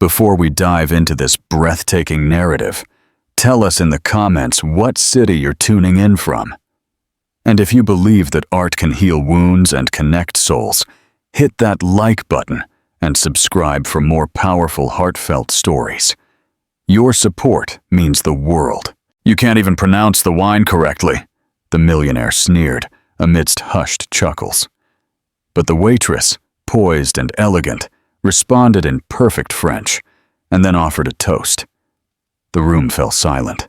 Before we dive into this breathtaking narrative, tell us in the comments what city you're tuning in from. And if you believe that art can heal wounds and connect souls, hit that like button and subscribe for more powerful, heartfelt stories. Your support means the world. You can't even pronounce the wine correctly, the millionaire sneered amidst hushed chuckles. But the waitress, poised and elegant, responded in perfect French and then offered a toast. The room fell silent,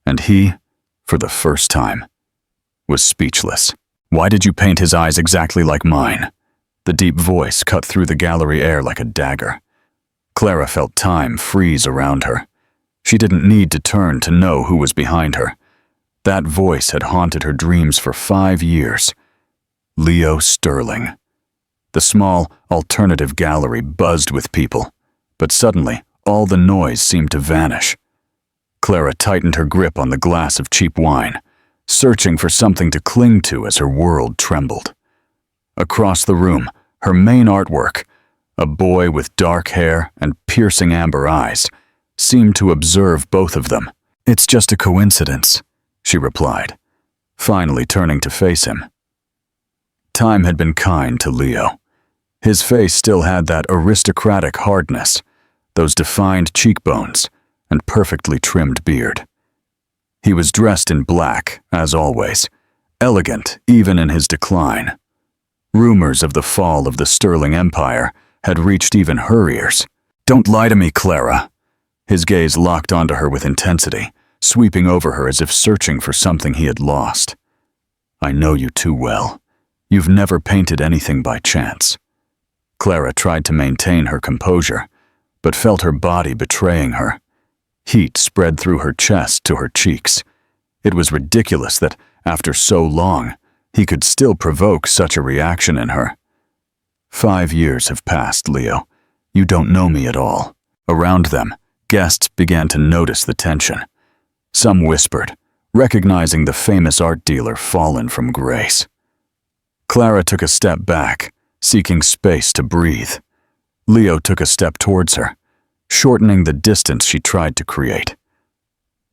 and he, for the first time, was speechless. "Why did you paint his eyes exactly like mine?" The deep voice cut through the gallery air like a dagger. Clara felt time freeze around her. She didn't need to turn to know who was behind her. That voice had haunted her dreams for 5 years. Leo Sterling. The small, alternative gallery buzzed with people, but suddenly all the noise seemed to vanish. Clara tightened her grip on the glass of cheap wine, searching for something to cling to as her world trembled. Across the room, her main artwork, a boy with dark hair and piercing amber eyes, seemed to observe both of them. "It's just a coincidence," she replied, finally turning to face him. Time had been kind to Leo. His face still had that aristocratic hardness, those defined cheekbones, and perfectly trimmed beard. He was dressed in black, as always, elegant even in his decline. Rumors of the fall of the Sterling Empire had reached even her ears. "Don't lie to me, Clara." His gaze locked onto her with intensity, sweeping over her as if searching for something he had lost. "I know you too well. You've never painted anything by chance." Clara tried to maintain her composure, but felt her body betraying her. Heat spread through her chest to her cheeks. It was ridiculous that, after so long, he could still provoke such a reaction in her. "5 years have passed, Leo. You don't know me at all." Around them, guests began to notice the tension. Some whispered, recognizing the famous art dealer fallen from grace. Clara took a step back, seeking space to breathe. Leo took a step towards her, shortening the distance she tried to create.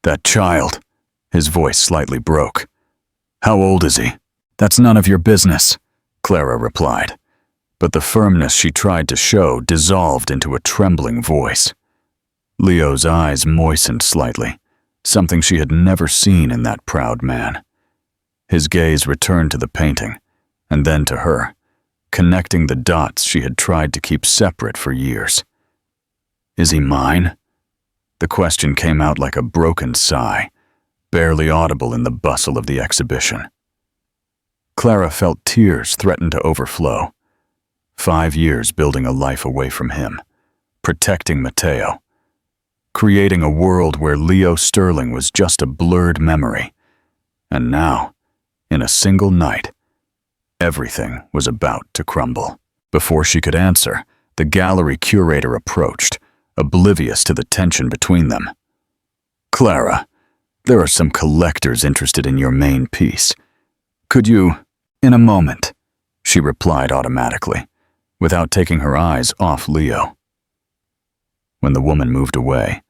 "That child," his voice slightly broke. "How old is he?" "That's none of your business," Clara replied, but the firmness she tried to show dissolved into a trembling voice. Leo's eyes moistened slightly, something she had never seen in that proud man. His gaze returned to the painting, and then to her, connecting the dots she had tried to keep separate for years. "Is he mine?" The question came out like a broken sigh, barely audible in the bustle of the exhibition. Clara felt tears threaten to overflow. 5 years building a life away from him, protecting Matteo, creating a world where Leo Sterling was just a blurred memory. And now, in a single night, everything was about to crumble. Before she could answer, the gallery curator approached, oblivious to the tension between them. "Clara, there are some collectors interested in your main piece. Could you—" "In a moment," she replied automatically, without taking her eyes off Leo. When the woman moved away,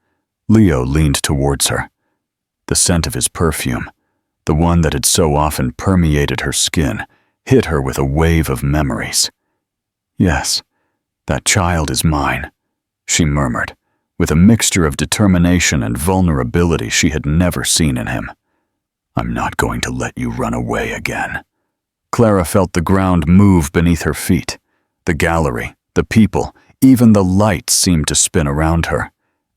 Leo leaned towards her. The scent of his perfume, the one that had so often permeated her skin, hit her with a wave of memories. "Yes, that child is mine," she murmured, with a mixture of determination and vulnerability she had never seen in him. "I'm not going to let you run away again." Clara felt the ground move beneath her feet. The gallery, the people, even the lights seemed to spin around her.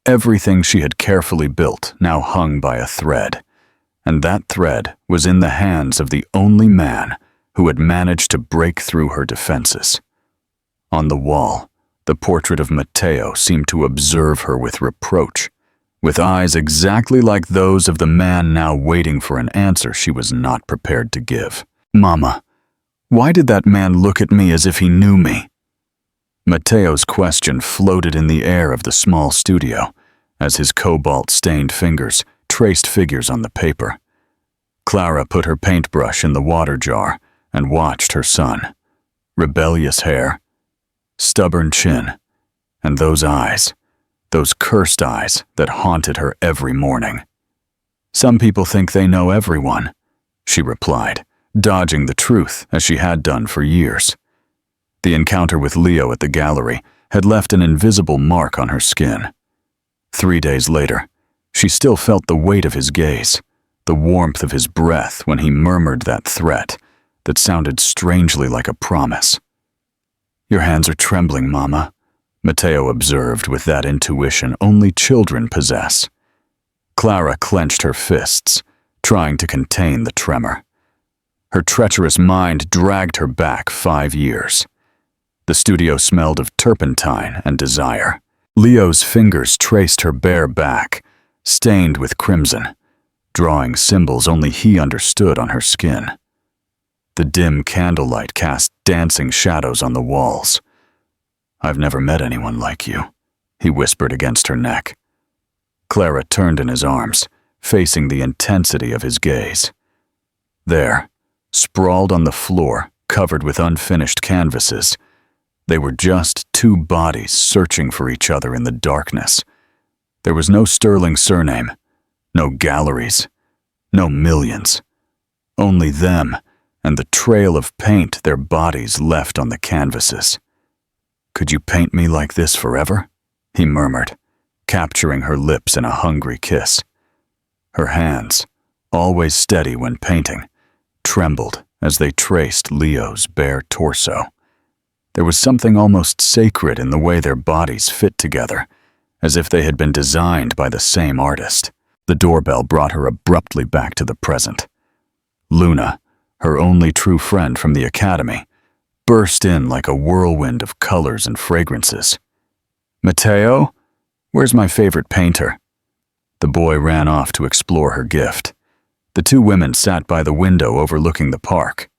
Everything she had carefully built now hung by a thread, and that thread was in the hands of the only man who had managed to break through her defenses. On the wall, the portrait of Matteo seemed to observe her with reproach, with eyes exactly like those of the man now waiting for an answer she was not prepared to give. "Mama, why did that man look at me as if he knew me?" Matteo's question floated in the air of the small studio as his cobalt-stained fingers traced figures on the paper. Clara put her paintbrush in the water jar and watched her son. Rebellious hair, stubborn chin, and those eyes, those cursed eyes that haunted her every morning. "Some people think they know everyone," she replied, dodging the truth as she had done for years. The encounter with Leo at the gallery had left an invisible mark on her skin. 3 days later, she still felt the weight of his gaze, the warmth of his breath when he murmured that threat that sounded strangely like a promise. "Your hands are trembling, Mama," Matteo observed with that intuition only children possess. Clara clenched her fists, trying to contain the tremor. Her treacherous mind dragged her back 5 years. The studio smelled of turpentine and desire. Leo's fingers traced her bare back, stained with crimson, drawing symbols only he understood on her skin. The dim candlelight cast dancing shadows on the walls. "I've never met anyone like you," he whispered against her neck. Clara turned in his arms, facing the intensity of his gaze. There, sprawled on the floor, covered with unfinished canvases, they were just two bodies searching for each other in the darkness. There was no sterling surname, no galleries, no millions. Only them and the trail of paint their bodies left on the canvases. "Could you paint me like this forever?" he murmured, capturing her lips in a hungry kiss. Her hands, always steady when painting, trembled as they traced Leo's bare torso. There was something almost sacred in the way their bodies fit together, as if they had been designed by the same artist. The doorbell brought her abruptly back to the present. Luna, her only true friend from the academy, burst in like a whirlwind of colors and fragrances. "Matteo, where's my favorite painter?" The boy ran off to explore her gift. The two women sat by the window overlooking the park.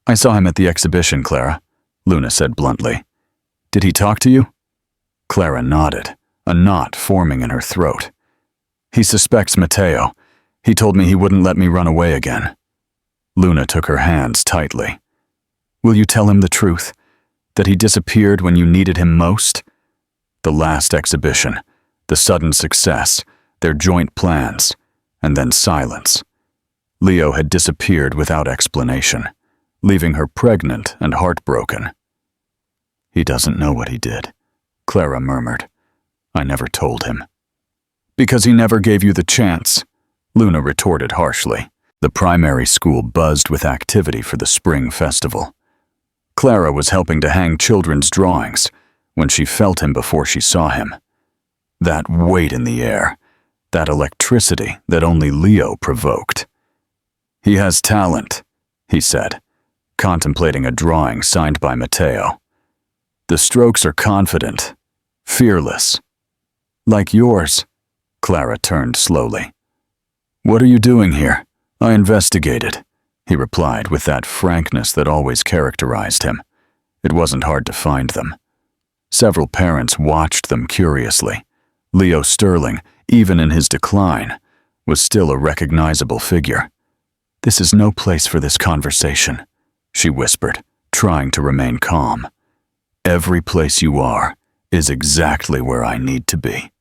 "I saw him at the exhibition, Clara," Luna said bluntly. "Did he talk to you?" Clara nodded, a knot forming in her throat. "He suspects Matteo. He told me he wouldn't let me run away again." Luna took her hands tightly. "Will you tell him the truth? That he disappeared when you needed him most? The last exhibition, the sudden success, their joint plans, and then silence. Leo had disappeared without explanation, leaving her pregnant and heartbroken." "He doesn't know what he did," Clara murmured. "I never told him." "Because he never gave you the chance," Luna retorted harshly. The primary school buzzed with activity for the spring festival. Clara was helping to hang children's drawings when she felt him before she saw him. That weight in the air, that electricity that only Leo provoked. "He has talent," he said, contemplating a drawing signed by Matteo. "The strokes are confident, fearless. Like yours." Clara turned slowly. "What are you doing here?" "I investigated," he replied with that frankness that always characterized him. It wasn't hard to find them. Several parents watched them curiously. Leo Sterling, even in his decline, was still a recognizable figure. "This is no place for this conversation," she whispered, trying to remain calm. "Every place you are is exactly where I need to be."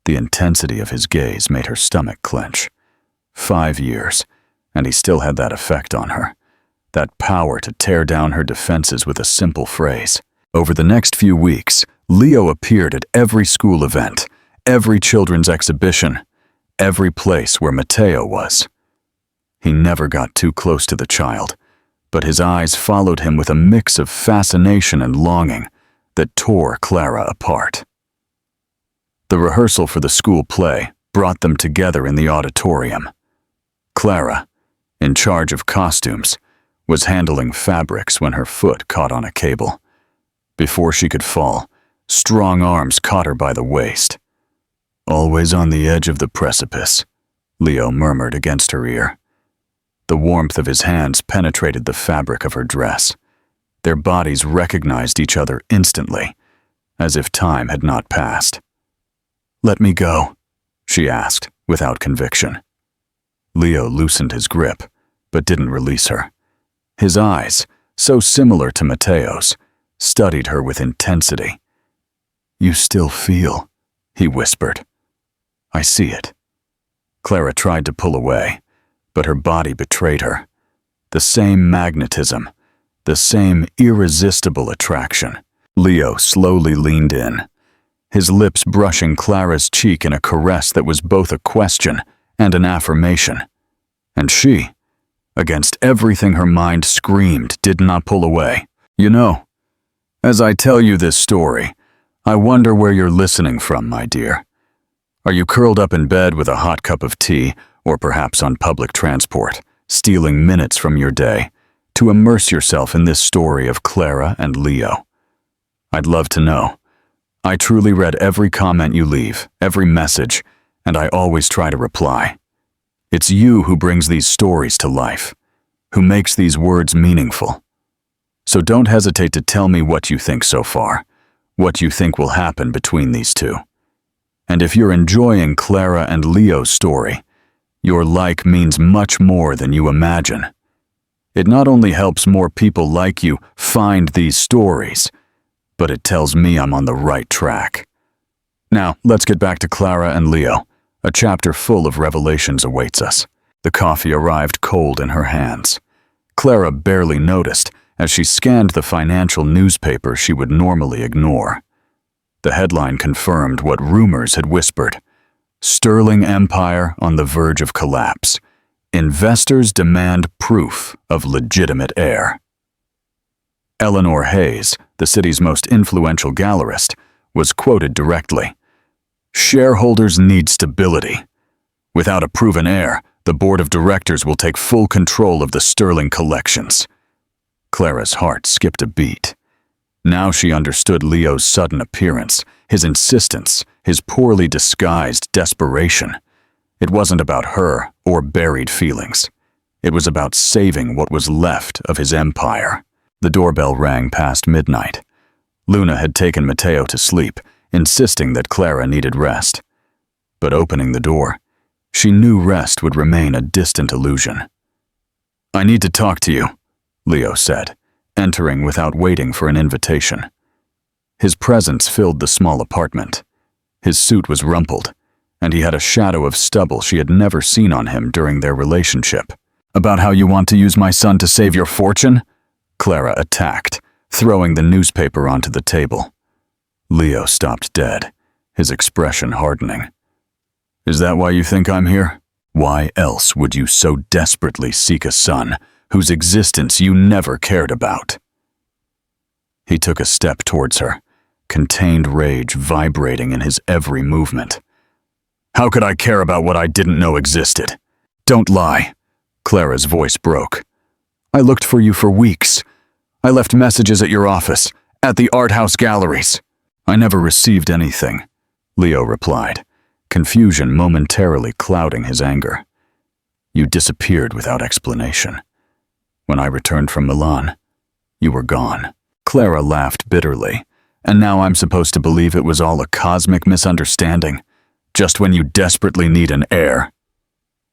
The intensity of his gaze made her stomach clench. 5 years, and he still had that effect on her. That power to tear down her defenses with a simple phrase. Over the next few weeks, Leo appeared at every school event, every children's exhibition, every place where Matteo was. He never got too close to the child, but his eyes followed him with a mix of fascination and longing that tore Clara apart. The rehearsal for the school play brought them together in the auditorium. Clara, in charge of costumes, was handling fabrics when her foot caught on a cable. Before she could fall, strong arms caught her by the waist. "Always on the edge of the precipice," Leo murmured against her ear. The warmth of his hands penetrated the fabric of her dress. Their bodies recognized each other instantly, as if time had not passed. "Let me go," she asked, without conviction. Leo loosened his grip, but didn't release her. His eyes, so similar to Matteo's, studied her with intensity. "You still feel," he whispered. I see it. Clara tried to pull away, but her body betrayed her. The same magnetism, the same irresistible attraction. Leo slowly leaned in, his lips brushing Clara's cheek in a caress that was both a question and an affirmation. And she, against everything her mind screamed, did not pull away. You know, as I tell you this story, I wonder where you're listening from, my dear. Are you curled up in bed with a hot cup of tea, or perhaps on public transport, stealing minutes from your day to immerse yourself in this story of Clara and Leo? I'd love to know. I truly read every comment you leave, every message, and I always try to reply. It's you who brings these stories to life, who makes these words meaningful. So don't hesitate to tell me what you think so far, what you think will happen between these two. And if you're enjoying Clara and Leo's story, your like means much more than you imagine. It not only helps more people like you find these stories, but it tells me I'm on the right track. Now, let's get back to Clara and Leo. A chapter full of revelations awaits us. The coffee arrived cold in her hands. Clara barely noticed as she scanned the financial newspaper she would normally ignore. The headline confirmed what rumors had whispered. Sterling Empire on the verge of collapse. Investors demand proof of legitimate heir. Eleanor Hayes, the city's most influential gallerist, was quoted directly. Shareholders need stability. Without a proven heir, the board of directors will take full control of the Sterling collections. Clara's heart skipped a beat. Now she understood Leo's sudden appearance, his insistence, his poorly disguised desperation. It wasn't about her or buried feelings. It was about saving what was left of his empire. The doorbell rang past midnight. Luna had taken Matteo to sleep, insisting that Clara needed rest. But opening the door, she knew rest would remain a distant illusion. I need to talk to you, Leo said, entering without waiting for an invitation. His presence filled the small apartment. His suit was rumpled, and he had a shadow of stubble she had never seen on him during their relationship. About how you want to use my son to save your fortune? Clara attacked, throwing the newspaper onto the table. Leo stopped dead, his expression hardening. Is that why you think I'm here? Why else would you so desperately seek a son whose existence you never cared about? He took a step towards her, contained rage vibrating in his every movement. How could I care about what I didn't know existed? Don't lie. Clara's voice broke. I looked for you for weeks. I left messages at your office, at the art house galleries. I never received anything, Leo replied, confusion momentarily clouding his anger. You disappeared without explanation. When I returned from Milan, you were gone. Clara laughed bitterly, and now I'm supposed to believe it was all a cosmic misunderstanding, just when you desperately need an heir.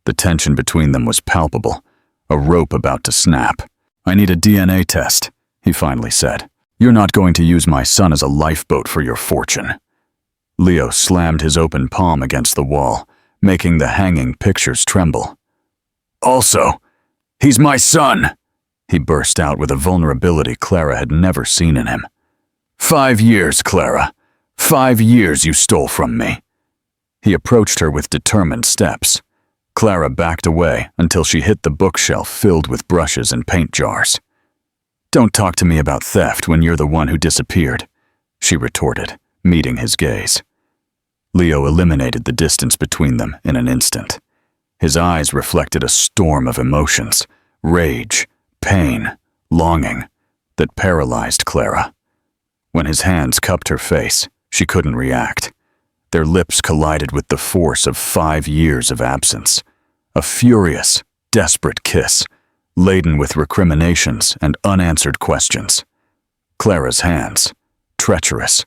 The tension between them was palpable, a rope about to snap. I need a DNA test, he finally said. You're not going to use my son as a lifeboat for your fortune. Leo slammed his open palm against the wall, making the hanging pictures tremble. Also, he's my son, he burst out with a vulnerability Clara had never seen in him. 5 years, Clara. 5 years you stole from me. He approached her with determined steps. Clara backed away until she hit the bookshelf filled with brushes and paint jars. Don't talk to me about theft when you're the one who disappeared, she retorted, meeting his gaze. Leo eliminated the distance between them in an instant. His eyes reflected a storm of emotions, rage, pain, longing, that paralyzed Clara. When his hands cupped her face, she couldn't react. Their lips collided with the force of 5 years of absence. A furious, desperate kiss, laden with recriminations and unanswered questions. Clara's hands, treacherous,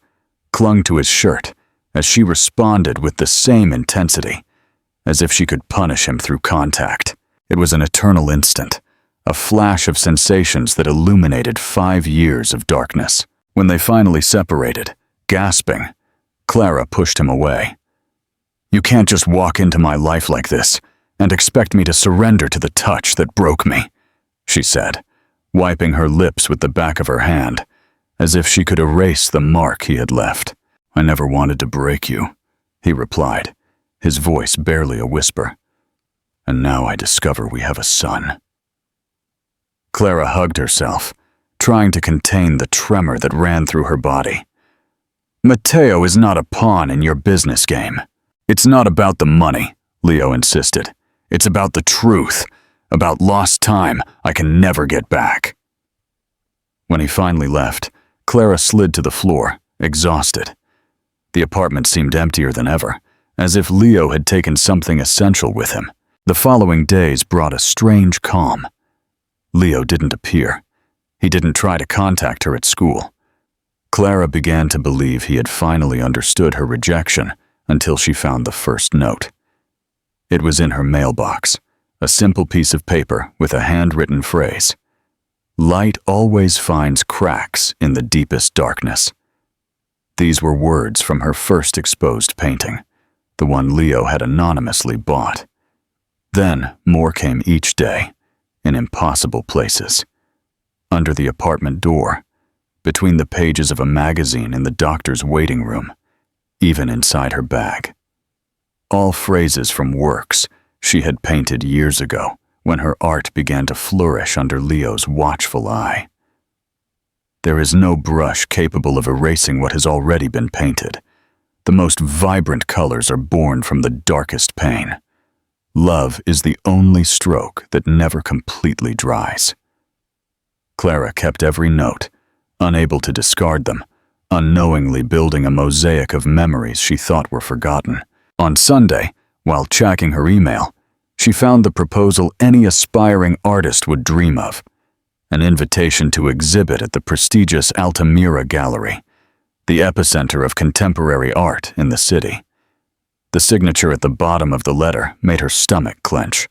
clung to his shirt as she responded with the same intensity, as if she could punish him through contact. It was an eternal instant, a flash of sensations that illuminated 5 years of darkness. When they finally separated, gasping, Clara pushed him away. "You can't just walk into my life like this and expect me to surrender to the touch that broke me," she said, wiping her lips with the back of her hand, as if she could erase the mark he had left. "I never wanted to break you," he replied, his voice barely a whisper. "And now I discover we have a son." Clara hugged herself, trying to contain the tremor that ran through her body. "Matteo is not a pawn in your business game. It's not about the money," Leo insisted. "It's about the truth, about lost time I can never get back." When he finally left, Clara slid to the floor, exhausted. The apartment seemed emptier than ever, as if Leo had taken something essential with him. The following days brought a strange calm. Leo didn't appear. He didn't try to contact her at school. Clara began to believe he had finally understood her rejection until she found the first note. It was in her mailbox, a simple piece of paper with a handwritten phrase. "Light always finds cracks in the deepest darkness." These were words from her first exposed painting, the one Leo had anonymously bought. Then more came each day, in impossible places. Under the apartment door, between the pages of a magazine in the doctor's waiting room, even inside her bag. All phrases from works she had painted years ago when her art began to flourish under Leo's watchful eye. There is no brush capable of erasing what has already been painted. The most vibrant colors are born from the darkest pain. Love is the only stroke that never completely dries. Clara kept every note, unable to discard them, unknowingly building a mosaic of memories she thought were forgotten. On Sunday, while checking her email, she found the proposal any aspiring artist would dream of, an invitation to exhibit at the prestigious Altamira Gallery, the epicenter of contemporary art in the city. The signature at the bottom of the letter made her stomach clench.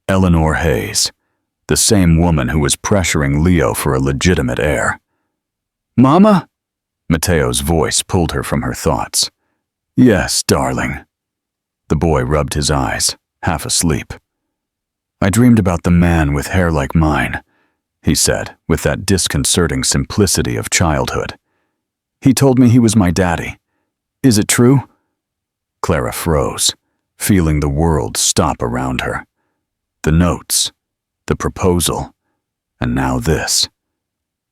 Eleanor Hayes, the same woman who was pressuring Leo for a legitimate heir. "Mama?" Matteo's voice pulled her from her thoughts. "Yes, darling." The boy rubbed his eyes, half asleep. "I dreamed about the man with hair like mine," he said, with that disconcerting simplicity of childhood. "He told me he was my daddy. Is it true?" Clara froze, feeling the world stop around her. The notes, the proposal, and now this.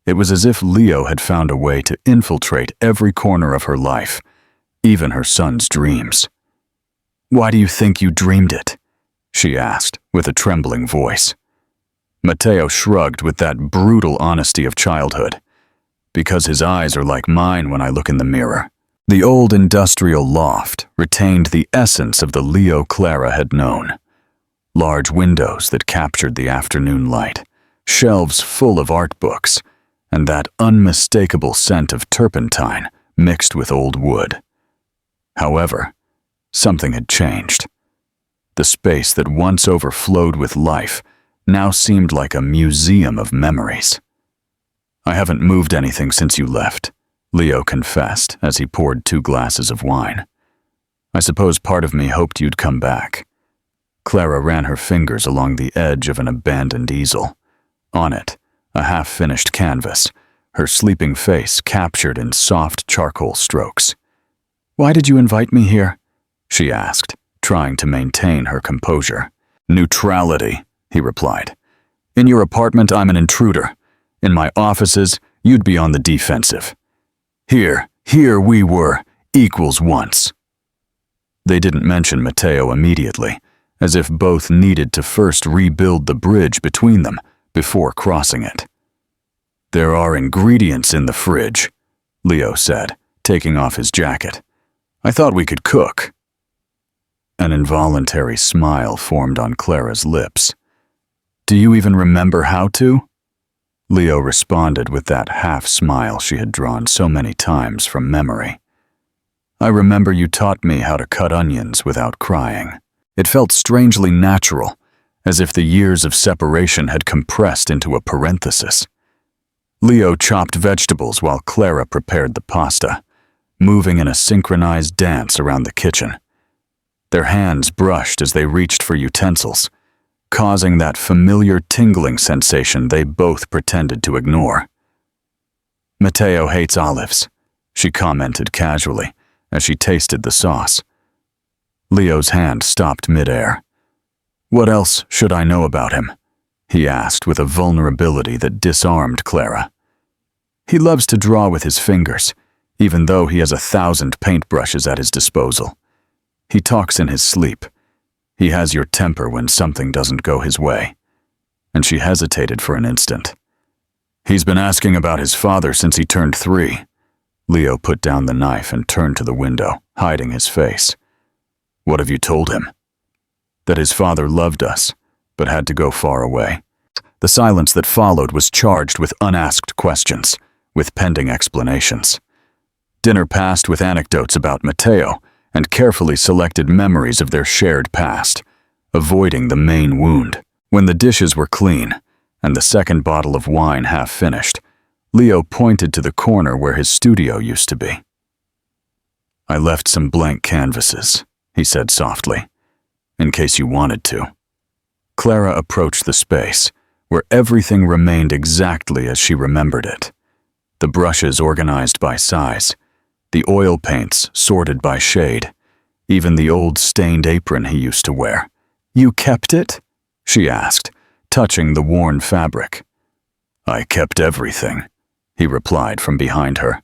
It was as if Leo had found a way to infiltrate every corner of her life, even her son's dreams. "Why do you think you dreamed it?" she asked, with a trembling voice. Matteo shrugged with that brutal honesty of childhood. "Because his eyes are like mine when I look in the mirror." The old industrial loft retained the essence of the Leo Clara had known. Large windows that captured the afternoon light, shelves full of art books, and that unmistakable scent of turpentine mixed with old wood. However, something had changed. The space that once overflowed with life now seemed like a museum of memories. "I haven't moved anything since you left," Leo confessed as he poured 2 glasses of wine. "I suppose part of me hoped you'd come back." Clara ran her fingers along the edge of an abandoned easel. On it, a half-finished canvas, her sleeping face captured in soft charcoal strokes. "Why did you invite me here?" she asked, trying to maintain her composure. "Neutrality," he replied. "In your apartment, I'm an intruder. In my offices, you'd be on the defensive. Here we were, equals once." They didn't mention Matteo immediately, as if both needed to first rebuild the bridge between them before crossing it. "There are ingredients in the fridge," Leo said, taking off his jacket. "I thought we could cook." An involuntary smile formed on Clara's lips. "Do you even remember how to?" Leo responded with that half-smile she had drawn so many times from memory. "I remember you taught me how to cut onions without crying." It felt strangely natural, as if the years of separation had compressed into a parenthesis. Leo chopped vegetables while Clara prepared the pasta, moving in a synchronized dance around the kitchen. Their hands brushed as they reached for utensils, causing that familiar tingling sensation they both pretended to ignore. "Mateo hates olives," she commented casually as she tasted the sauce. Leo's hand stopped midair. "What else should I know about him?" he asked with a vulnerability that disarmed Clara. "He loves to draw with his fingers, even though he has 1,000 paintbrushes at his disposal. He talks in his sleep. He has your temper when something doesn't go his way." And she hesitated for an instant. "He's been asking about his father since he turned 3. Leo put down the knife and turned to the window, hiding his face. "What have you told him?" "That his father loved us, but had to go far away." The silence that followed was charged with unasked questions, with pending explanations. Dinner passed with anecdotes about Mateo and carefully selected memories of their shared past, avoiding the main wound. When the dishes were clean and the second bottle of wine half finished, Leo pointed to the corner where his studio used to be. "I left some blank canvases," he said softly, "in case you wanted to." Clara approached the space, where everything remained exactly as she remembered it. The brushes organized by size, the oil paints sorted by shade, even the old stained apron he used to wear. "You kept it?" she asked, touching the worn fabric. "I kept everything," he replied from behind her.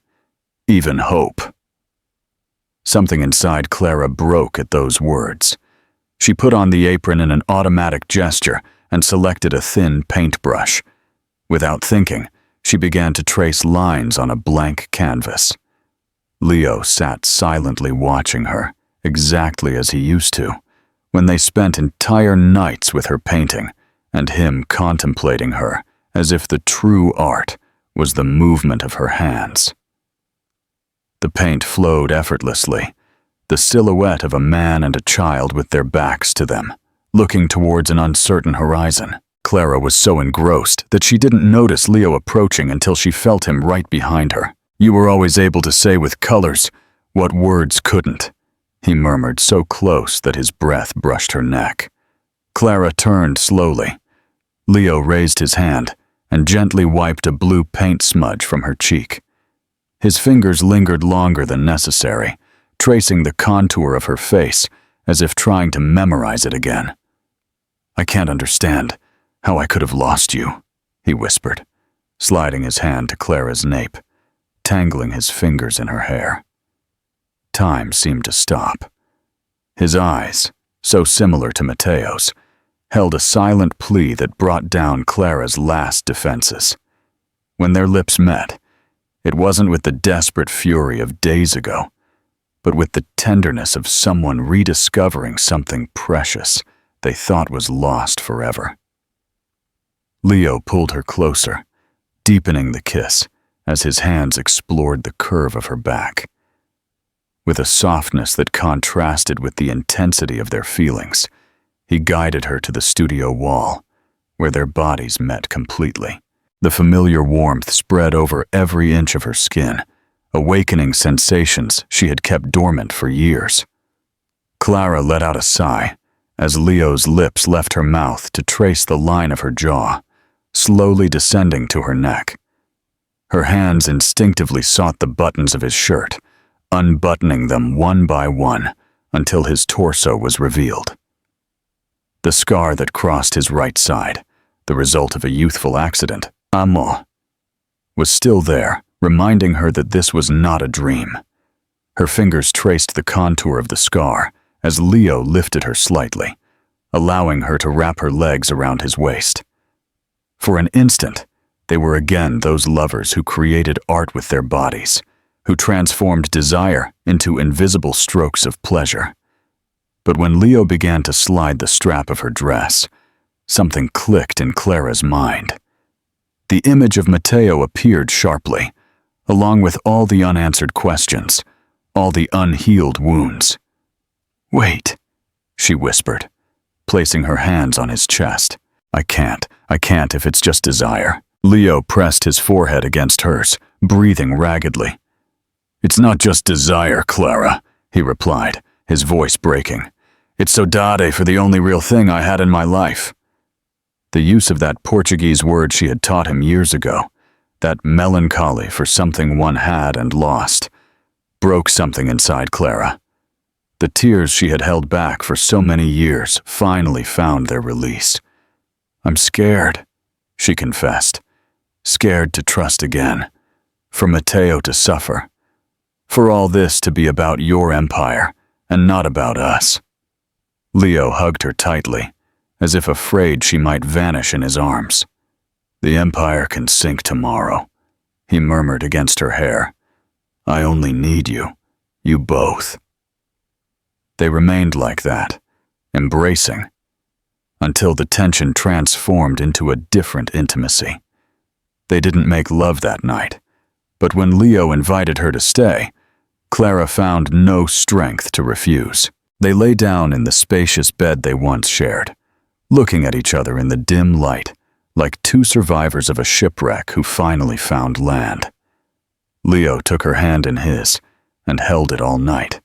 "Even hope." Something inside Clara broke at those words. She put on the apron in an automatic gesture and selected a thin paintbrush. Without thinking, she began to trace lines on a blank canvas. Leo sat silently watching her, exactly as he used to, when they spent entire nights with her painting, and him contemplating her as if the true art was the movement of her hands. The paint flowed effortlessly, the silhouette of a man and a child with their backs to them, looking towards an uncertain horizon. Clara was so engrossed that she didn't notice Leo approaching until she felt him right behind her. "You were always able to say with colors what words couldn't," he murmured so close that his breath brushed her neck. Clara turned slowly. Leo raised his hand and gently wiped a blue paint smudge from her cheek. His fingers lingered longer than necessary, tracing the contour of her face as if trying to memorize it again. "I can't understand how I could have lost you," he whispered, sliding his hand to Clara's nape, tangling his fingers in her hair. Time seemed to stop. His eyes, so similar to Mateo's, held a silent plea that brought down Clara's last defenses. When their lips met, it wasn't with the desperate fury of days ago, but with the tenderness of someone rediscovering something precious they thought was lost forever. Leo pulled her closer, deepening the kiss as his hands explored the curve of her back. With a softness that contrasted with the intensity of their feelings, he guided her to the studio wall, where their bodies met completely. The familiar warmth spread over every inch of her skin, awakening sensations she had kept dormant for years. Clara let out a sigh as Leo's lips left her mouth to trace the line of her jaw, slowly descending to her neck. Her hands instinctively sought the buttons of his shirt, unbuttoning them one by one until his torso was revealed. The scar that crossed his right side, the result of a youthful accident, was still there, reminding her that this was not a dream. Her fingers traced the contour of the scar as Leo lifted her slightly, allowing her to wrap her legs around his waist. For an instant, they were again those lovers who created art with their bodies, who transformed desire into invisible strokes of pleasure. But when Leo began to slide the strap of her dress, something clicked in Clara's mind. The image of Mateo appeared sharply, along with all the unanswered questions, all the unhealed wounds. "Wait," she whispered, placing her hands on his chest. I can't if it's just desire." Leo pressed his forehead against hers, breathing raggedly. "It's not just desire, Clara," he replied, his voice breaking. "It's saudade for the only real thing I had in my life." The use of that Portuguese word she had taught him years ago, that melancholy for something one had and lost, broke something inside Clara. The tears she had held back for so many years finally found their release. "I'm scared," she confessed. "Scared to trust again. For Matteo to suffer. For all this to be about your empire and not about us." Leo hugged her tightly, as if afraid she might vanish in his arms. "The empire can sink tomorrow," he murmured against her hair. "I only need you. You both." They remained like that, embracing, until the tension transformed into a different intimacy. They didn't make love that night, but when Leo invited her to stay, Clara found no strength to refuse. They lay down in the spacious bed they once shared, looking at each other in the dim light, like two survivors of a shipwreck who finally found land. Leo took her hand in his and held it all night,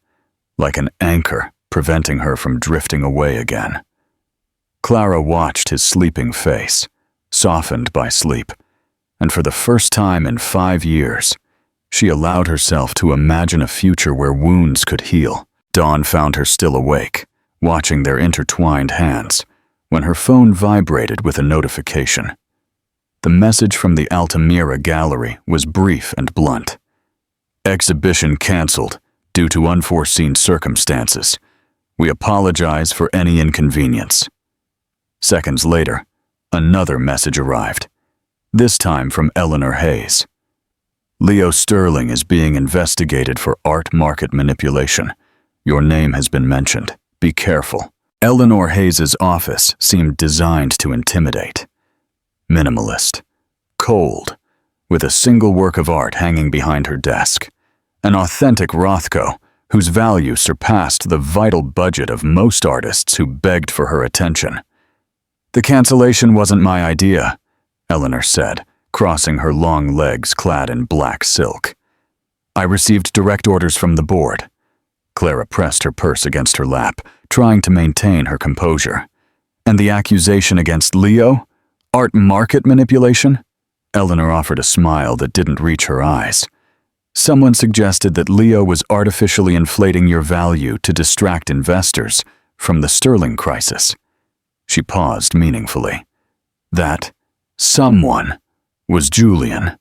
like an anchor preventing her from drifting away again. Clara watched his sleeping face, softened by sleep, and for the first time in 5 years, she allowed herself to imagine a future where wounds could heal. Dawn found her still awake, watching their intertwined hands, when her phone vibrated with a notification. The message from the Altamira gallery was brief and blunt. "Exhibition canceled due to unforeseen circumstances. We apologize for any inconvenience." Seconds later, another message arrived, this time from Eleanor Hayes. "Leo Sterling is being investigated for art market manipulation. Your name has been mentioned. Be careful." Eleanor Hayes's office seemed designed to intimidate. Minimalist, cold, with a single work of art hanging behind her desk. An authentic Rothko whose value surpassed the vital budget of most artists who begged for her attention. "The cancellation wasn't my idea," Eleanor said, crossing her long legs clad in black silk. "I received direct orders from the board." Clara pressed her purse against her lap, trying to maintain her composure. "And the accusation against Leo? Art market manipulation?" Eleanor offered a smile that didn't reach her eyes. "Someone suggested that Leo was artificially inflating your value to distract investors from the sterling crisis." She paused meaningfully. That someone was Julian.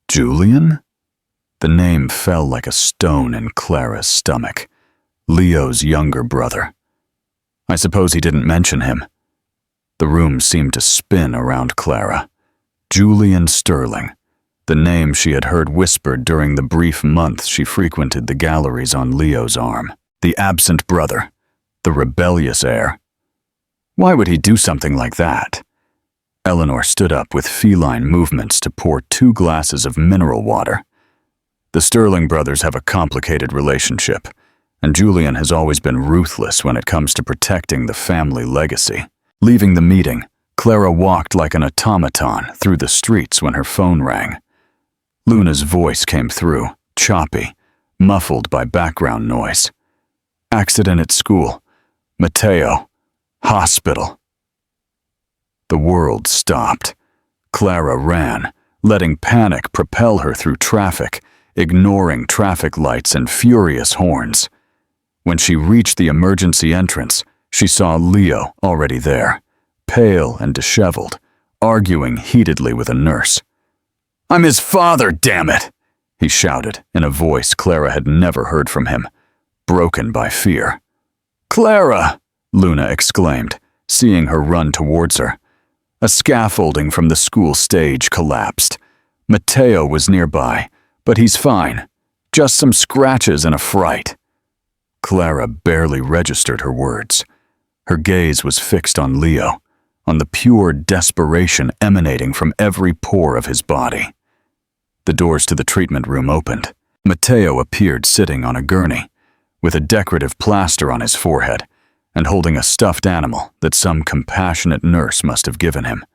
Julian? The name fell like a stone in Clara's stomach. Leo's younger brother. I suppose he didn't mention him. The room seemed to spin around Clara. Julian Sterling, the name she had heard whispered during the brief months she frequented the galleries on Leo's arm. The absent brother, the rebellious heir. Why would he do something like that? Eleanor stood up with feline movements to pour 2 glasses of mineral water. The Sterling brothers have a complicated relationship, and Julian has always been ruthless when it comes to protecting the family legacy. Leaving the meeting, Clara walked like an automaton through the streets when her phone rang. Luna's voice came through, choppy, muffled by background noise. "Accident at school. Matteo. Hospital." The world stopped. Clara ran, letting panic propel her through traffic, ignoring traffic lights and furious horns. When she reached the emergency entrance, she saw Leo already there, pale and disheveled, arguing heatedly with a nurse. "I'm his father, damn it!" he shouted in a voice Clara had never heard from him, broken by fear. "Clara!" Luna exclaimed, seeing her run towards her. A scaffolding from the school stage collapsed. Matteo was nearby, but he's fine. Just some scratches and a fright. Clara barely registered her words. Her gaze was fixed on Leo, on the pure desperation emanating from every pore of his body. The doors to the treatment room opened. Matteo appeared sitting on a gurney, with a decorative plaster on his forehead, and holding a stuffed animal that some compassionate nurse must have given him.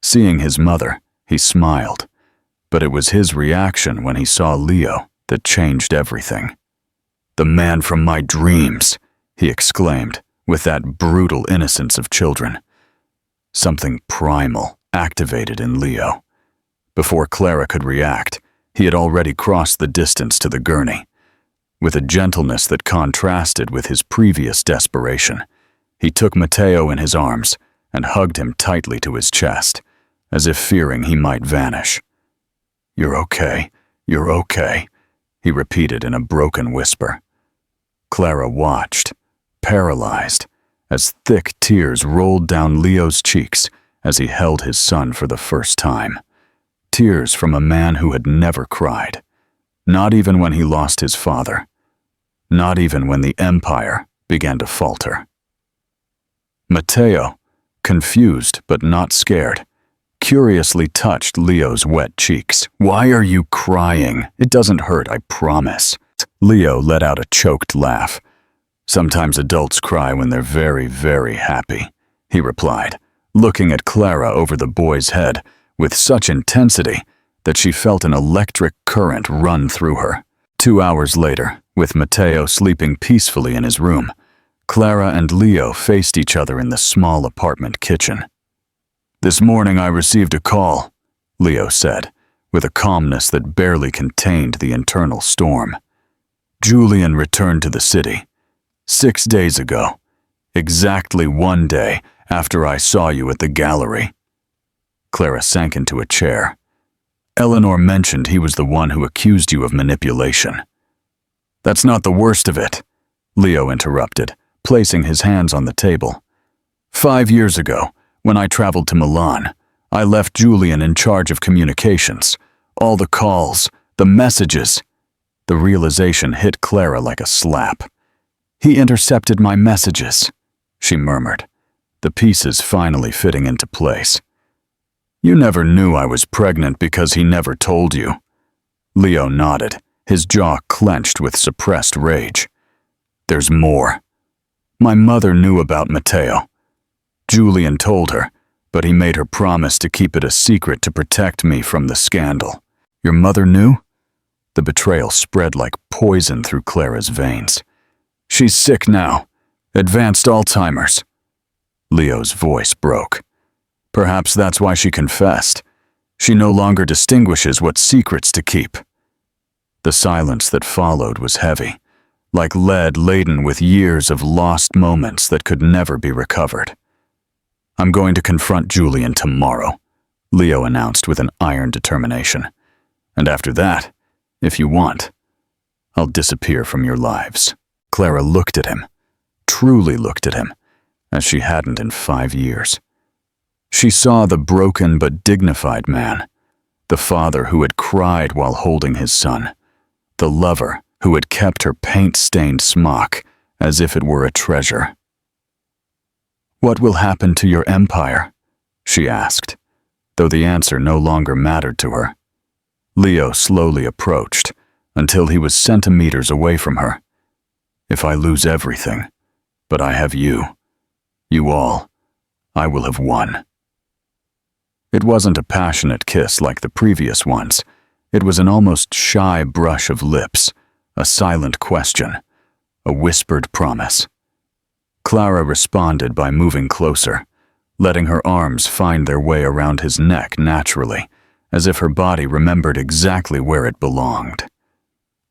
Seeing his mother, he smiled, but it was his reaction when he saw Leo that changed everything. "The man from my dreams," he exclaimed, with that brutal innocence of children. Something primal activated in Leo. Before Clara could react, he had already crossed the distance to the gurney. With a gentleness that contrasted with his previous desperation, he took Matteo in his arms and hugged him tightly to his chest, as if fearing he might vanish. "You're okay, you're okay," he repeated in a broken whisper. Clara watched, paralyzed, as thick tears rolled down Leo's cheeks as he held his son for the first time. Tears from a man who had never cried, not even when he lost his father, not even when the empire began to falter. Matteo, confused but not scared, curiously touched Leo's wet cheeks. "Why are you crying? It doesn't hurt, I promise." Leo let out a choked laugh. "Sometimes adults cry when they're very, very happy," he replied, looking at Clara over the boy's head with such intensity that she felt an electric current run through her. 2 hours later, with Matteo sleeping peacefully in his room, Clara and Leo faced each other in the small apartment kitchen. "This morning I received a call," Leo said, with a calmness that barely contained the internal storm. "Julian returned to the city 6 days ago, exactly 1 day after I saw you at the gallery." Clara sank into a chair. "Eleanor mentioned he was the one who accused you of manipulation." "That's not the worst of it," Leo interrupted, placing his hands on the table. 5 years ago, when I traveled to Milan, I left Julian in charge of communications. All the calls, the messages. The realization hit Clara like a slap. "He intercepted my messages," she murmured, the pieces finally fitting into place. "You never knew I was pregnant because he never told you." Leo nodded, his jaw clenched with suppressed rage. "There's more. My mother knew about Matteo. Julian told her, but he made her promise to keep it a secret to protect me from the scandal." "Your mother knew?" The betrayal spread like poison through Clara's veins. "She's sick now. Advanced Alzheimer's." Leo's voice broke. "Perhaps that's why she confessed. She no longer distinguishes what secrets to keep." The silence that followed was heavy, like lead laden with years of lost moments that could never be recovered. "I'm going to confront Julian tomorrow," Leo announced with an iron determination. "And after that, if you want, I'll disappear from your lives." Clara looked at him, truly looked at him, as she hadn't in 5 years. She saw the broken but dignified man, the father who had cried while holding his son, the lover who had kept her paint-stained smock as if it were a treasure. "What will happen to your empire?" she asked, though the answer no longer mattered to her. Leo slowly approached until he was centimeters away from her. "If I lose everything, but I have you all, I will have won." It wasn't a passionate kiss like the previous ones. It was an almost shy brush of lips, a silent question, a whispered promise. Clara responded by moving closer, letting her arms find their way around his neck naturally, as if her body remembered exactly where it belonged.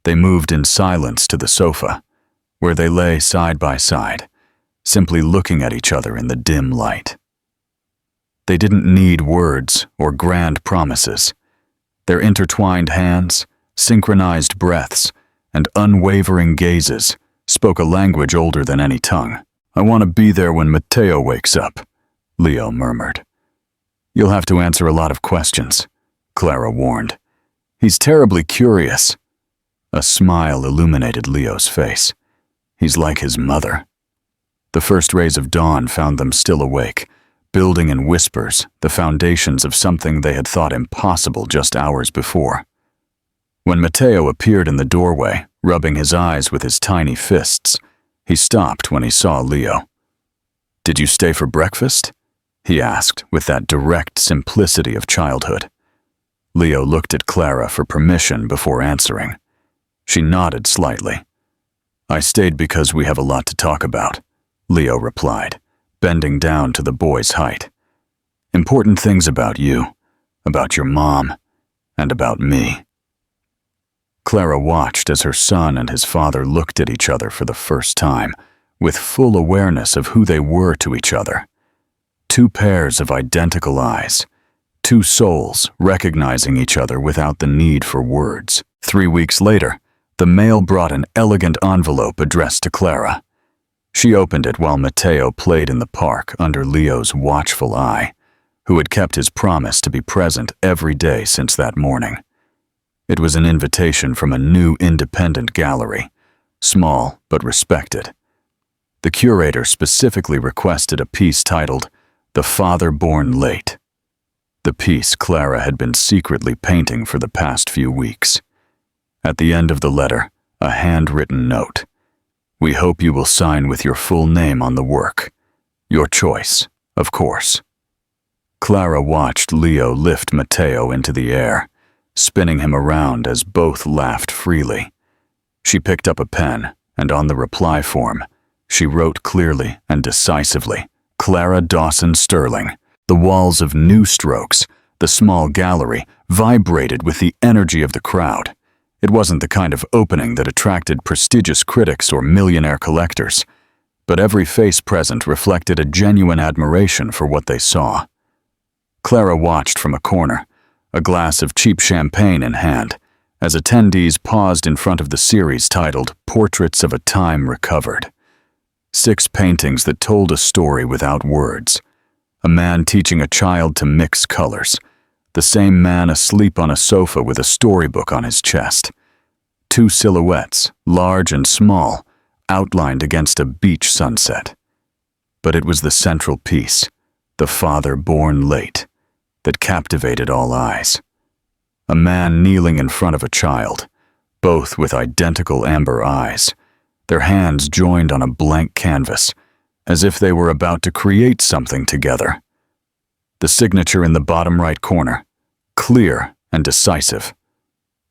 They moved in silence to the sofa, where they lay side by side, simply looking at each other in the dim light. They didn't need words or grand promises. Their intertwined hands, synchronized breaths, and unwavering gazes spoke a language older than any tongue. "I want to be there when Matteo wakes up," Leo murmured. "You'll have to answer a lot of questions," Clara warned. "He's terribly curious." A smile illuminated Leo's face. "He's like his mother." The first rays of dawn found them still awake, building in whispers the foundations of something they had thought impossible just hours before. When Matteo appeared in the doorway, rubbing his eyes with his tiny fists, he stopped when he saw Leo. "Did you stay for breakfast?" he asked with that direct simplicity of childhood. Leo looked at Clara for permission before answering. She nodded slightly. "I stayed because we have a lot to talk about," Leo replied, bending down to the boy's height. "Important things about you, about your mom, and about me." Clara watched as her son and his father looked at each other for the first time, with full awareness of who they were to each other. Two pairs of identical eyes, two souls recognizing each other without the need for words. 3 weeks later, the mail brought an elegant envelope addressed to Clara. She opened it while Matteo played in the park under Leo's watchful eye, who had kept his promise to be present every day since that morning. It was an invitation from a new independent gallery, small but respected. The curator specifically requested a piece titled "The Father Born Late," the piece Clara had been secretly painting for the past few weeks. At the end of the letter, a handwritten note. "We hope you will sign with your full name on the work. Your choice, of course." Clara watched Leo lift Matteo into the air, spinning him around as both laughed freely. She picked up a pen, and on the reply form, she wrote clearly and decisively, "Clara Dawson Sterling." The walls of New Strokes, the small gallery, vibrated with the energy of the crowd. It wasn't the kind of opening that attracted prestigious critics or millionaire collectors, but every face present reflected a genuine admiration for what they saw. Clara watched from a corner, a glass of cheap champagne in hand, as attendees paused in front of the series titled "Portraits of a Time Recovered." 6 paintings that told a story without words. A man teaching a child to mix colors. The same man asleep on a sofa with a storybook on his chest. 2 silhouettes, large and small, outlined against a beach sunset. But it was the central piece, "The Father Born Late," that captivated all eyes. A man kneeling in front of a child, both with identical amber eyes, their hands joined on a blank canvas, as if they were about to create something together. The signature in the bottom right corner, clear and decisive.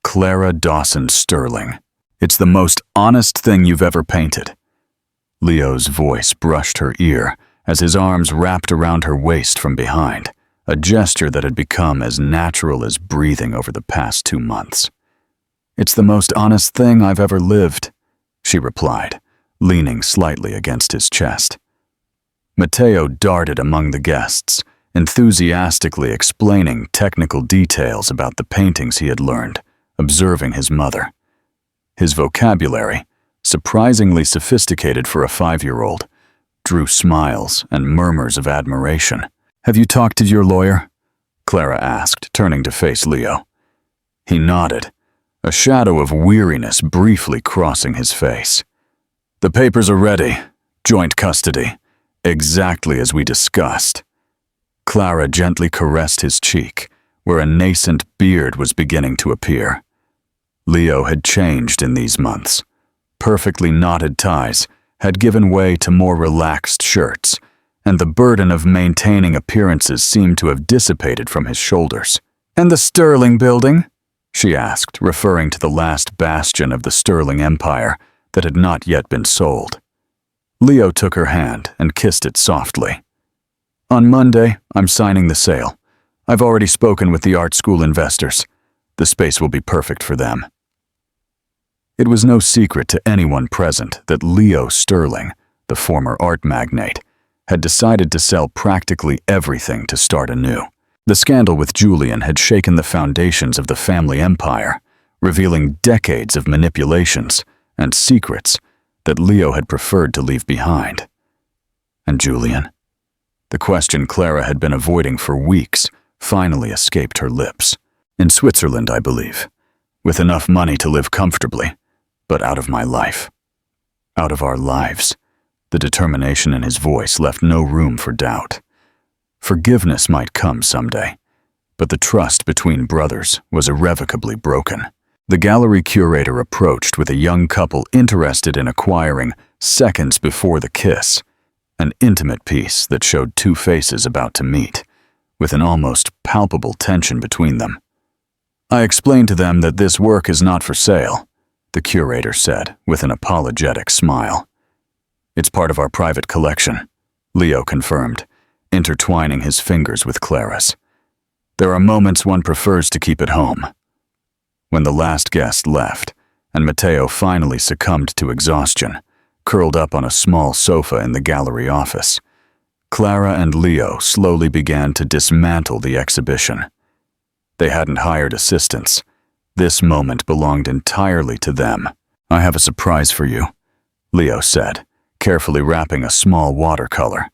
"Clara Dawson Sterling. It's the most honest thing you've ever painted." Leo's voice brushed her ear as his arms wrapped around her waist from behind, a gesture that had become as natural as breathing over the past 2 months. "It's the most honest thing I've ever lived," she replied, leaning slightly against his chest. Matteo darted among the guests, enthusiastically explaining technical details about the paintings he had learned, observing his mother. His vocabulary, surprisingly sophisticated for a 5-year-old, drew smiles and murmurs of admiration. "Have you talked to your lawyer?" Clara asked, turning to face Leo. He nodded, a shadow of weariness briefly crossing his face. "The papers are ready. Joint custody. Exactly as we discussed." Clara gently caressed his cheek, where a nascent beard was beginning to appear. Leo had changed in these months. Perfectly knotted ties had given way to more relaxed shirts, and the burden of maintaining appearances seemed to have dissipated from his shoulders. "And the Sterling building?" she asked, referring to the last bastion of the Sterling Empire that had not yet been sold. Leo took her hand and kissed it softly. "On Monday, I'm signing the sale. I've already spoken with the art school investors. The space will be perfect for them." It was no secret to anyone present that Leo Sterling, the former art magnate, had decided to sell practically everything to start anew. The scandal with Julian had shaken the foundations of the family empire, revealing decades of manipulations and secrets that Leo had preferred to leave behind. And Julian? The question Clara had been avoiding for weeks finally escaped her lips. "In Switzerland, I believe, with enough money to live comfortably, but out of my life. Out of our lives." The determination in his voice left no room for doubt. Forgiveness might come someday, but the trust between brothers was irrevocably broken. The gallery curator approached with a young couple interested in acquiring Seconds Before the Kiss, an intimate piece that showed 2 faces about to meet, with an almost palpable tension between them. "I explained to them that this work is not for sale. the curator said with an apologetic smile. It's part of our private collection, Leo confirmed, intertwining his fingers with Clara's. There are moments one prefers to keep at home. When the last guest left, and Matteo finally succumbed to exhaustion, curled up on a small sofa in the gallery office, Clara and Leo slowly began to dismantle the exhibition. They hadn't hired assistants. This moment belonged entirely to them. I have a surprise for you, Leo said, carefully wrapping a small watercolor.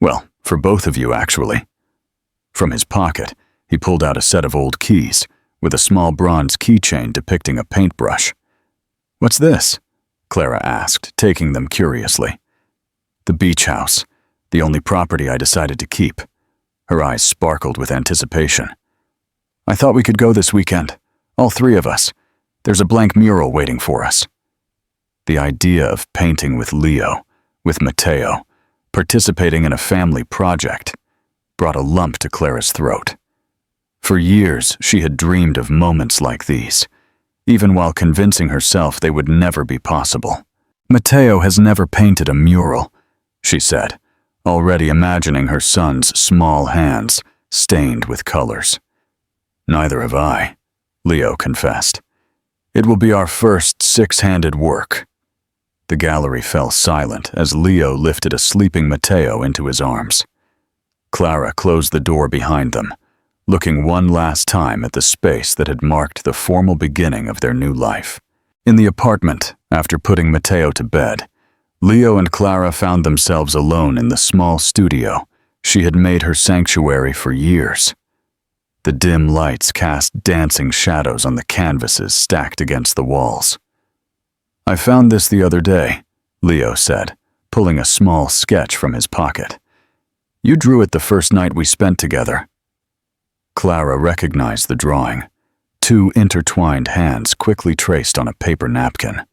Well, for both of you, actually. From his pocket, he pulled out a set of old keys, with a small bronze keychain depicting a paintbrush. What's this? Clara asked, taking them curiously. The beach house, the only property I decided to keep. Her eyes sparkled with anticipation. I thought we could go this weekend, all three of us. There's a blank mural waiting for us. The idea of painting with Leo, with Matteo, participating in a family project, brought a lump to Clara's throat. For years, she had dreamed of moments like these, even while convincing herself they would never be possible. Matteo has never painted a mural, she said, already imagining her son's small hands stained with colors. Neither have I, Leo confessed. It will be our first six-handed work. The gallery fell silent as Leo lifted a sleeping Matteo into his arms. Clara closed the door behind them, looking one last time at the space that had marked the formal beginning of their new life. In the apartment, after putting Matteo to bed, Leo and Clara found themselves alone in the small studio she had made her sanctuary for years. The dim lights cast dancing shadows on the canvases stacked against the walls. I found this the other day, Leo said, pulling a small sketch from his pocket. You drew it the first night we spent together. Clara recognized the drawing. Two intertwined hands quickly traced on a paper napkin.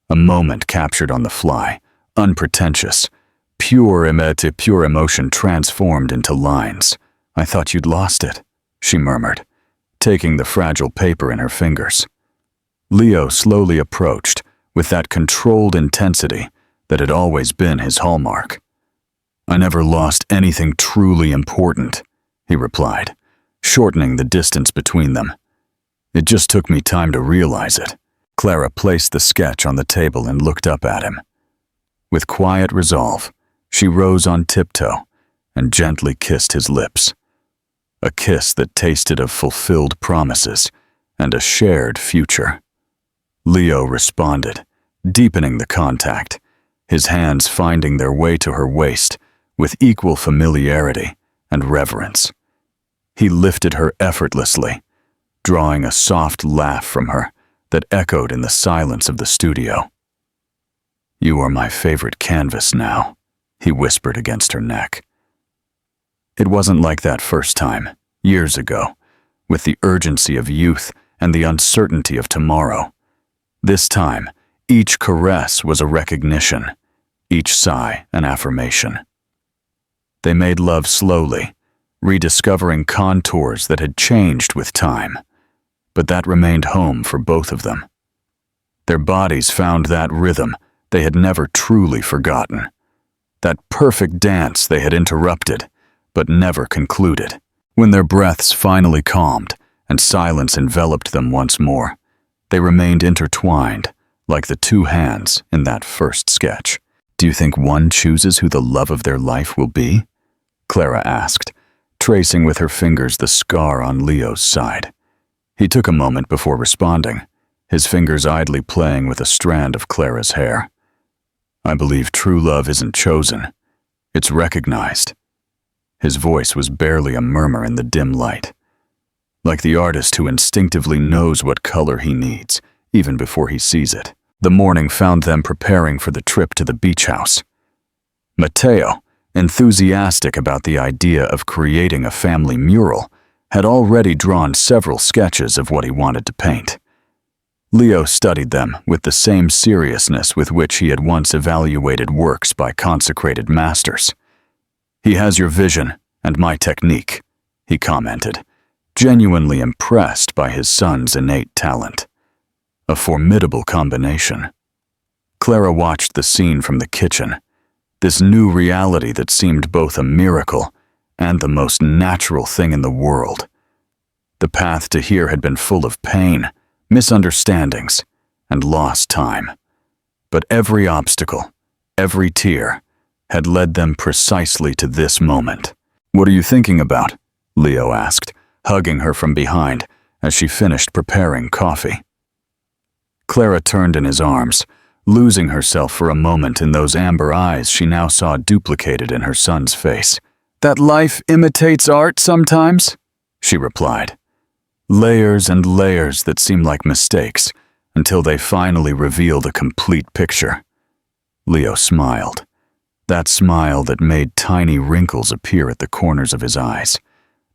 A moment captured on the fly, unpretentious, pure emotion transformed into lines. I thought you'd lost it, she murmured, taking the fragile paper in her fingers. Leo slowly approached, with that controlled intensity that had always been his hallmark. I never lost anything truly important, he replied, shortening the distance between them. It just took me time to realize it. Clara placed the sketch on the table and looked up at him. With quiet resolve, she rose on tiptoe and gently kissed his lips. A kiss that tasted of fulfilled promises and a shared future. Leo responded, deepening the contact, his hands finding their way to her waist with equal familiarity and reverence. He lifted her effortlessly, drawing a soft laugh from her that echoed in the silence of the studio. You are my favorite canvas now, he whispered against her neck. It wasn't like that first time, years ago, with the urgency of youth and the uncertainty of tomorrow. This time, each caress was a recognition, each sigh an affirmation. They made love slowly, rediscovering contours that had changed with time, but that remained home for both of them. Their bodies found that rhythm they had never truly forgotten, that perfect dance they had interrupted, but never concluded. When their breaths finally calmed and silence enveloped them once more, they remained intertwined, like the two hands in that first sketch. Do you think one chooses who the love of their life will be? Clara asked, tracing with her fingers the scar on Leo's side. He took a moment before responding, his fingers idly playing with a strand of Clara's hair. I believe true love isn't chosen, it's recognized. His voice was barely a murmur in the dim light. Like the artist who instinctively knows what color he needs, even before he sees it. The morning found them preparing for the trip to the beach house. Matteo, enthusiastic about the idea of creating a family mural, had already drawn several sketches of what he wanted to paint. Leo studied them with the same seriousness with which he had once evaluated works by consecrated masters. He has your vision and my technique, he commented, genuinely impressed by his son's innate talent. A formidable combination. Clara watched the scene from the kitchen, this new reality that seemed both a miracle and the most natural thing in the world. The path to here had been full of pain, misunderstandings, and lost time. But every obstacle, every tear, had led them precisely to this moment. "What are you thinking about?" Leo asked, hugging her from behind as she finished preparing coffee. Clara turned in his arms, losing herself for a moment in those amber eyes she now saw duplicated in her son's face. "That life imitates art sometimes," she replied. Layers and layers that seem like mistakes until they finally reveal the complete picture. Leo smiled. That smile that made tiny wrinkles appear at the corners of his eyes.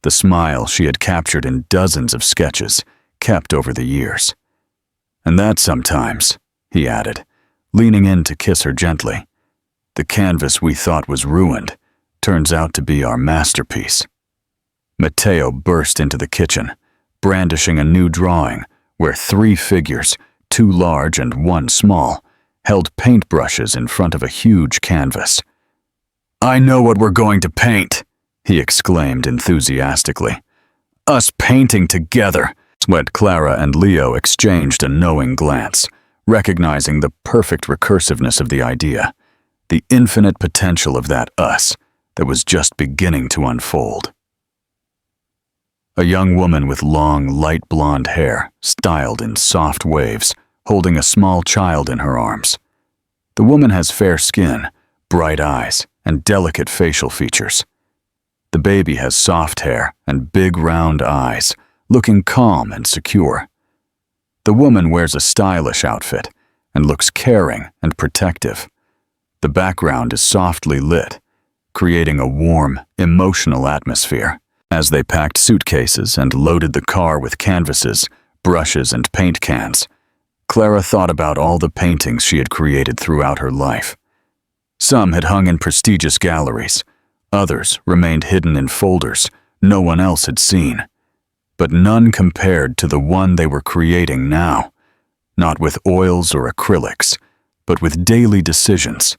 The smile she had captured in dozens of sketches, kept over the years. "And that sometimes," he added, leaning in to kiss her gently, "the canvas we thought was ruined turns out to be our masterpiece." Matteo burst into the kitchen, brandishing a new drawing where 3 figures, 2 large and 1 small, held paintbrushes in front of a huge canvas. "I know what we're going to paint," he exclaimed enthusiastically. "Us painting together." When Clara and Leo exchanged a knowing glance, recognizing the perfect recursiveness of the idea, the infinite potential of that us that was just beginning to unfold. A young woman with long, light blonde hair, styled in soft waves, holding a small child in her arms. The woman has fair skin, bright eyes, and delicate facial features. The baby has soft hair and big round eyes, looking calm and secure. The woman wears a stylish outfit and looks caring and protective. The background is softly lit, creating a warm, emotional atmosphere. As they packed suitcases and loaded the car with canvases, brushes, and paint cans, Clara thought about all the paintings she had created throughout her life. Some had hung in prestigious galleries, others remained hidden in folders no one else had seen. But none compared to the one they were creating now, not with oils or acrylics, but with daily decisions,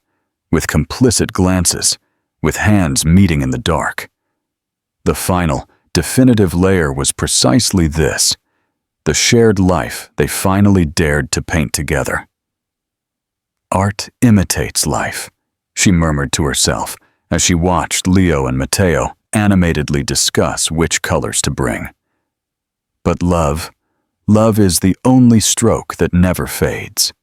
with complicit glances, with hands meeting in the dark. The final, definitive layer was precisely this, the shared life they finally dared to paint together. "Art imitates life," she murmured to herself as she watched Leo and Matteo animatedly discuss which colors to bring. But love is the only stroke that never fades.